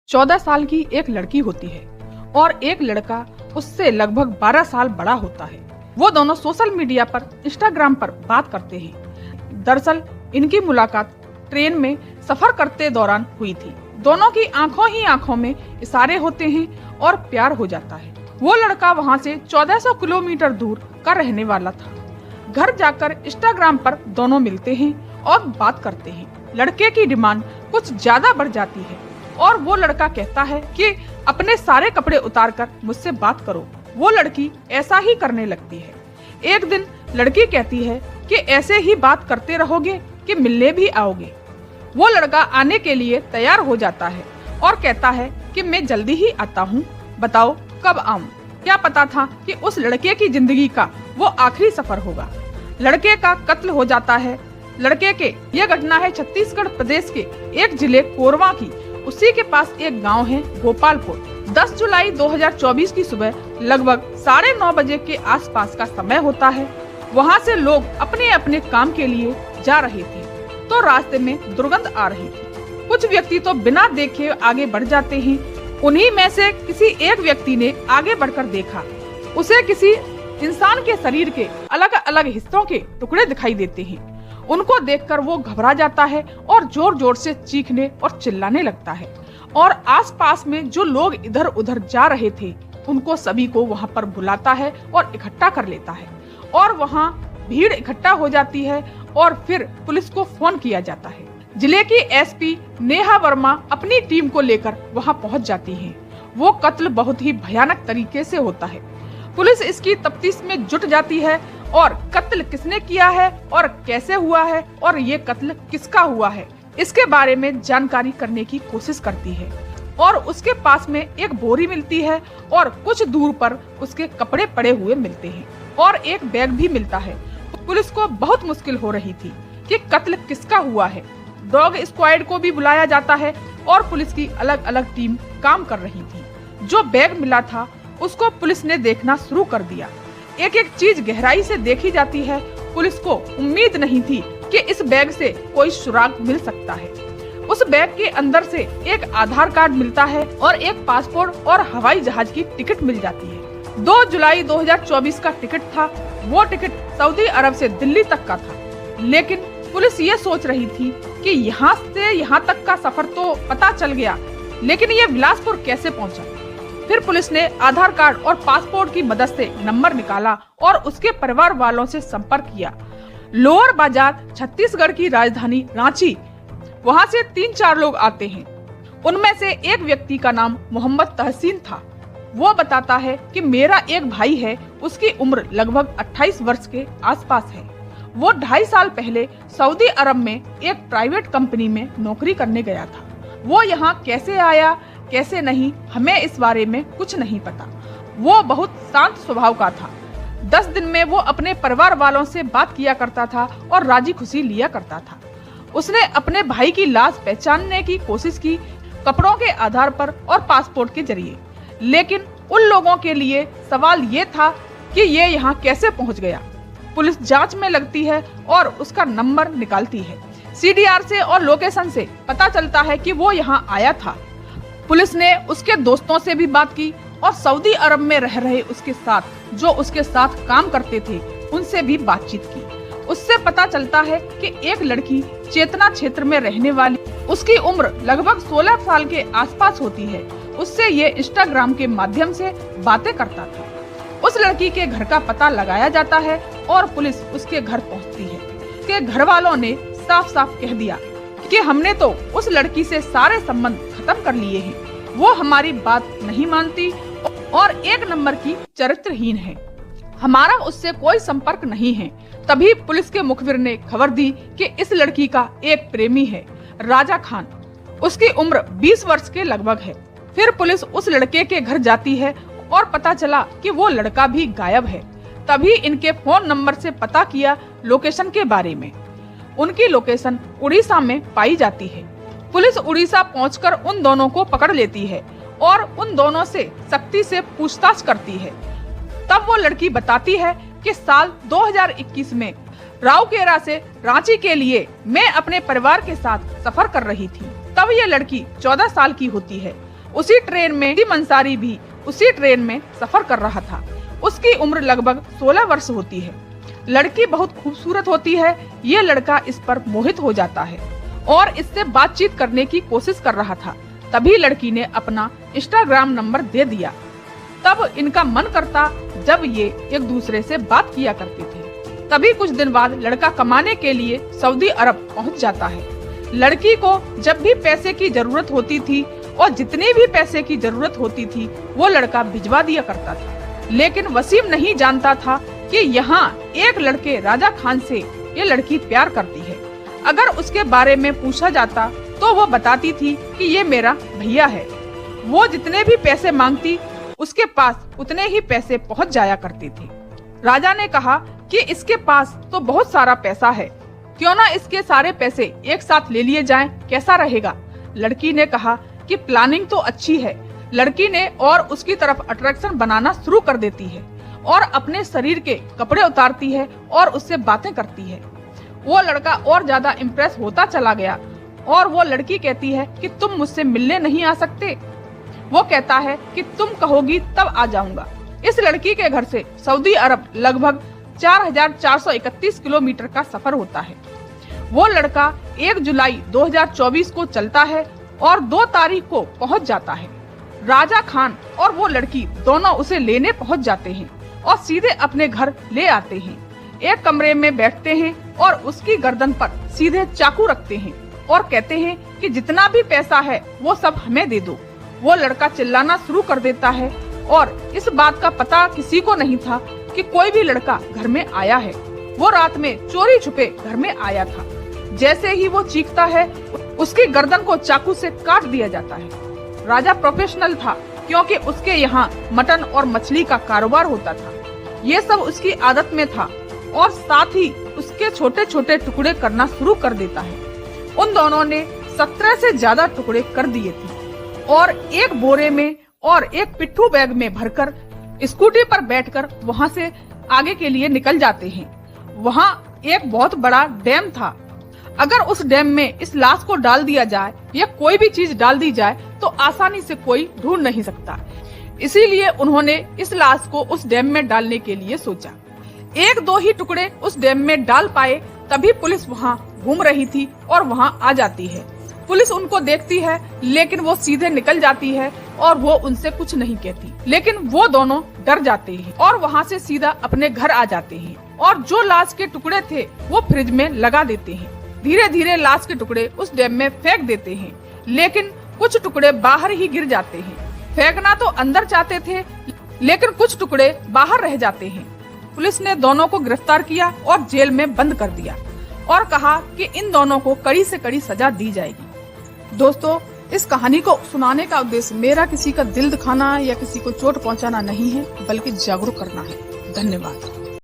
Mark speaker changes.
Speaker 1: 14 साल की एक लड़की होती है और एक लड़का उससे लगभग 12 साल बड़ा होता है। वो दोनों सोशल मीडिया पर इंस्टाग्राम पर बात करते हैं। दरअसल इनकी मुलाकात ट्रेन में सफर करते दौरान हुई थी। दोनों की आंखों ही आंखों में इशारे होते हैं और प्यार हो जाता है। वो लड़का वहाँ से 1400 किलोमीटर दूर का रहने वाला था। घर जाकर इंस्टाग्राम पर दोनों मिलते हैं और बात करते हैं। लड़के की डिमांड कुछ ज्यादा बढ़ जाती है और वो लड़का कहता है कि अपने सारे कपड़े उतारकर मुझसे बात करो। वो लड़की ऐसा ही करने लगती है। एक दिन लड़की कहती है कि ऐसे ही बात करते रहोगे कि मिलने भी आओगे। वो लड़का आने के लिए तैयार हो जाता है और कहता है कि मैं जल्दी ही आता हूँ, बताओ कब आऊँ। क्या पता था कि उस लड़के की जिंदगी का वो आखिरी सफर होगा। लड़के का कत्ल हो जाता है। यह घटना है छत्तीसगढ़ प्रदेश के एक जिले कोरवा की। उसी के पास एक गांव है गोपालपुर। 10 जुलाई 2024 की सुबह लगभग 9:30 बजे के आसपास का समय होता है। वहां से लोग अपने अपने काम के लिए जा रहे थे तो रास्ते में दुर्गंध आ रही थी। कुछ व्यक्ति तो बिना देखे आगे बढ़ जाते हैं। उन्हीं में से किसी एक व्यक्ति ने आगे बढ़कर देखा। उसे किसी इंसान के शरीर के अलग अलग हिस्सों के टुकड़े दिखाई देते हैं। उनको देखकर वो घबरा जाता है और जोर जोर से चीखने और चिल्लाने लगता है। और आसपास में जो लोग इधर उधर जा रहे थे उनको सभी को वहाँ पर बुलाता है और इकट्ठा कर लेता है। और वहाँ भीड़ इकट्ठा हो जाती है और फिर पुलिस को फोन किया जाता है। जिले की एसपी नेहा वर्मा अपनी टीम को लेकर वहाँ पहुँच जाती है। वो कत्ल बहुत ही भयानक तरीके से होता है। पुलिस इसकी तफ्तीश में जुट जाती है और कत्ल किसने किया है और कैसे हुआ है और ये कत्ल किसका हुआ है इसके बारे में जानकारी करने की कोशिश करती है। और उसके पास में एक बोरी मिलती है और कुछ दूर पर उसके कपड़े पड़े हुए मिलते हैं और एक बैग भी मिलता है। पुलिस को बहुत मुश्किल हो रही थी कि कत्ल किसका हुआ है। डॉग स्क्वाड को भी बुलाया जाता है और पुलिस की अलग अलग टीम काम कर रही थी। जो बैग मिला था उसको पुलिस ने देखना शुरू कर दिया। एक एक चीज गहराई से देखी जाती है। पुलिस को उम्मीद नहीं थी कि इस बैग से कोई सुराग मिल सकता है। उस बैग के अंदर से एक आधार कार्ड मिलता है और एक पासपोर्ट और हवाई जहाज की टिकट मिल जाती है। 2 जुलाई 2024 का टिकट था। वो टिकट सऊदी अरब से दिल्ली तक का था। लेकिन पुलिस ये सोच रही थी कि यहाँ से यहाँ तक का सफर तो पता चल गया, लेकिन ये बिलासपुर कैसे पहुँचा। फिर पुलिस ने आधार कार्ड और पासपोर्ट की मदद से नंबर निकाला और उसके परिवार वालों से संपर्क किया। लोअर बाजार छत्तीसगढ़ की राजधानी रांची, वहां से 3-4 लोग आते हैं। उनमें से एक व्यक्ति का नाम मोहम्मद तहसीन था। वो बताता है कि मेरा एक भाई है, उसकी उम्र लगभग 28 वर्ष के आसपास है। वो 2.5 साल पहले सऊदी अरब में एक प्राइवेट कंपनी में नौकरी करने गया था। वो यहाँ कैसे आया कैसे नहीं, हमें इस बारे में कुछ नहीं पता। वो बहुत शांत स्वभाव का था। 10 दिन में वो अपने परिवार वालों से बात किया करता था और राजी खुशी लिया करता था। उसने अपने भाई की लाश पहचानने की कोशिश की, कपड़ों के आधार पर और पासपोर्ट के जरिए। लेकिन उन लोगों के लिए सवाल ये था कि ये यहाँ कैसे पहुँच गया। पुलिस जांच में लगती है और उसका नंबर निकालती है। CDR से और लोकेशन से पता चलता है कि वो यहाँ आया था। पुलिस ने उसके दोस्तों से भी बात की और सऊदी अरब में रह रहे उसके साथ जो उसके साथ काम करते थे उनसे भी बातचीत की। उससे पता चलता है कि एक लड़की चेतना क्षेत्र में रहने वाली, उसकी उम्र लगभग 16 साल के आसपास होती है, उससे ये इंस्टाग्राम के माध्यम से बातें करता था। उस लड़की के घर का पता लगाया जाता है और पुलिस उसके घर पहुंचती है। उसके घर वालों ने साफ साफ कह दिया कि हमने तो उस लड़की से सारे संबंध खत्म कर लिए हैं। वो हमारी बात नहीं मानती और एक नंबर की चरित्रहीन है। हमारा उससे कोई संपर्क नहीं है। तभी पुलिस के मुखबिर ने खबर दी कि इस लड़की का एक प्रेमी है, राजा खान। उसकी उम्र 20 वर्ष के लगभग है। फिर पुलिस उस लड़के के घर जाती है और पता चला कि वो लड़का भी गायब है। तभी इनके फोन नंबर से पता किया लोकेशन के बारे में। उनकी लोकेशन उड़ीसा में पाई जाती है। पुलिस उड़ीसा पहुंचकर उन दोनों को पकड़ लेती है और उन दोनों से सख्ती से पूछताछ करती है। तब वो लड़की बताती है कि साल 2021 में राउकेला से रांची के लिए मैं अपने परिवार के साथ सफर कर रही थी। तब ये लड़की 14 साल की होती है। उसी ट्रेन में वसीम अंसारी भी उसी ट्रेन में सफर कर रहा था। उसकी उम्र लगभग 16 वर्ष होती है। लड़की बहुत खूबसूरत होती है। ये लड़का इस पर मोहित हो जाता है और इससे बातचीत करने की कोशिश कर रहा था। तभी लड़की ने अपना इंस्टाग्राम नंबर दे दिया। तब इनका मन करता जब ये एक दूसरे से बात किया करते थे। तभी कुछ दिन बाद लड़का कमाने के लिए सऊदी अरब पहुंच जाता है। लड़की को जब भी पैसे की जरूरत होती थी और जितनी भी पैसे की जरूरत होती थी वो लड़का भिजवा दिया करता था। लेकिन वसीम नहीं जानता था कि यहाँ एक लड़के राजा खान से ये लड़की प्यार करती है। अगर उसके बारे में पूछा जाता तो वो बताती थी कि ये मेरा भैया है। वो जितने भी पैसे मांगती उसके पास उतने ही पैसे पहुंच जाया करते थे। राजा ने कहा कि इसके पास तो बहुत सारा पैसा है, क्यों ना इसके सारे पैसे एक साथ ले लिए जाएं, कैसा रहेगा? लड़की ने कहा कि प्लानिंग तो अच्छी है। लड़की ने और उसकी तरफ अट्रैक्शन बनाना शुरू कर देती है और अपने शरीर के कपड़े उतारती है और उससे बातें करती है। वो लड़का और ज्यादा इम्प्रेस होता चला गया और वो लड़की कहती है कि तुम मुझसे मिलने नहीं आ सकते? वो कहता है कि तुम कहोगी तब आ जाऊंगा। इस लड़की के घर से सऊदी अरब लगभग 4431 किलोमीटर का सफर होता है। वो लड़का 1 जुलाई 2024 को चलता है और 2 तारीख को पहुंच जाता है। राजा खान और वो लड़की दोनों उसे लेने पहुंच जाते हैं और सीधे अपने घर ले आते हैं। एक कमरे में बैठते हैं और उसकी गर्दन पर सीधे चाकू रखते हैं और कहते हैं कि जितना भी पैसा है वो सब हमें दे दो। वो लड़का चिल्लाना शुरू कर देता है और इस बात का पता किसी को नहीं था कि कोई भी लड़का घर में आया है। वो रात में चोरी छुपे घर में आया था। जैसे ही वो चीखता है उसकी गर्दन को चाकू से काट दिया जाता है। राजा प्रोफेशनल था क्योंकि उसके यहाँ मटन और मछली का कारोबार होता था। ये सब उसकी आदत में था और साथ ही उसके छोटे छोटे टुकड़े करना शुरू कर देता है। उन दोनों ने 17 से ज्यादा टुकड़े कर दिए थे और एक बोरे में और एक पिट्ठू बैग में भरकर स्कूटी पर बैठकर वहाँ से आगे के लिए निकल जाते हैं। वहाँ एक बहुत बड़ा डैम था। अगर उस डैम में इस लाश को डाल दिया जाए या कोई भी चीज डाल दी जाए तो आसानी से कोई ढूंढ नहीं सकता। इसीलिए उन्होंने इस लाश को उस डैम में डालने के लिए सोचा। 1-2 ही टुकड़े उस डैम में डाल पाए तभी पुलिस वहाँ घूम रही थी और वहाँ आ जाती है। पुलिस उनको देखती है लेकिन वो सीधे निकल जाती है और वो उनसे कुछ नहीं कहती। लेकिन वो दोनों डर जाते हैं और वहाँ से सीधा अपने घर आ जाते हैं और जो लाश के टुकड़े थे वो फ्रिज में लगा देते हैं। धीरे धीरे लाश के टुकड़े उस डैम में फेंक देते हैं लेकिन कुछ टुकड़े बाहर ही गिर जाते हैं। फेंकना तो अंदर चाहते थे लेकिन कुछ टुकड़े बाहर रह जाते हैं। पुलिस ने दोनों को गिरफ्तार किया और जेल में बंद कर दिया और कहा कि इन दोनों को कड़ी से कड़ी सजा दी जाएगी। दोस्तों, इस कहानी को सुनाने का उद्देश्य मेरा किसी का दिल दुखाना या किसी को चोट पहुंचाना नहीं है, बल्कि जागरूक करना है। धन्यवाद।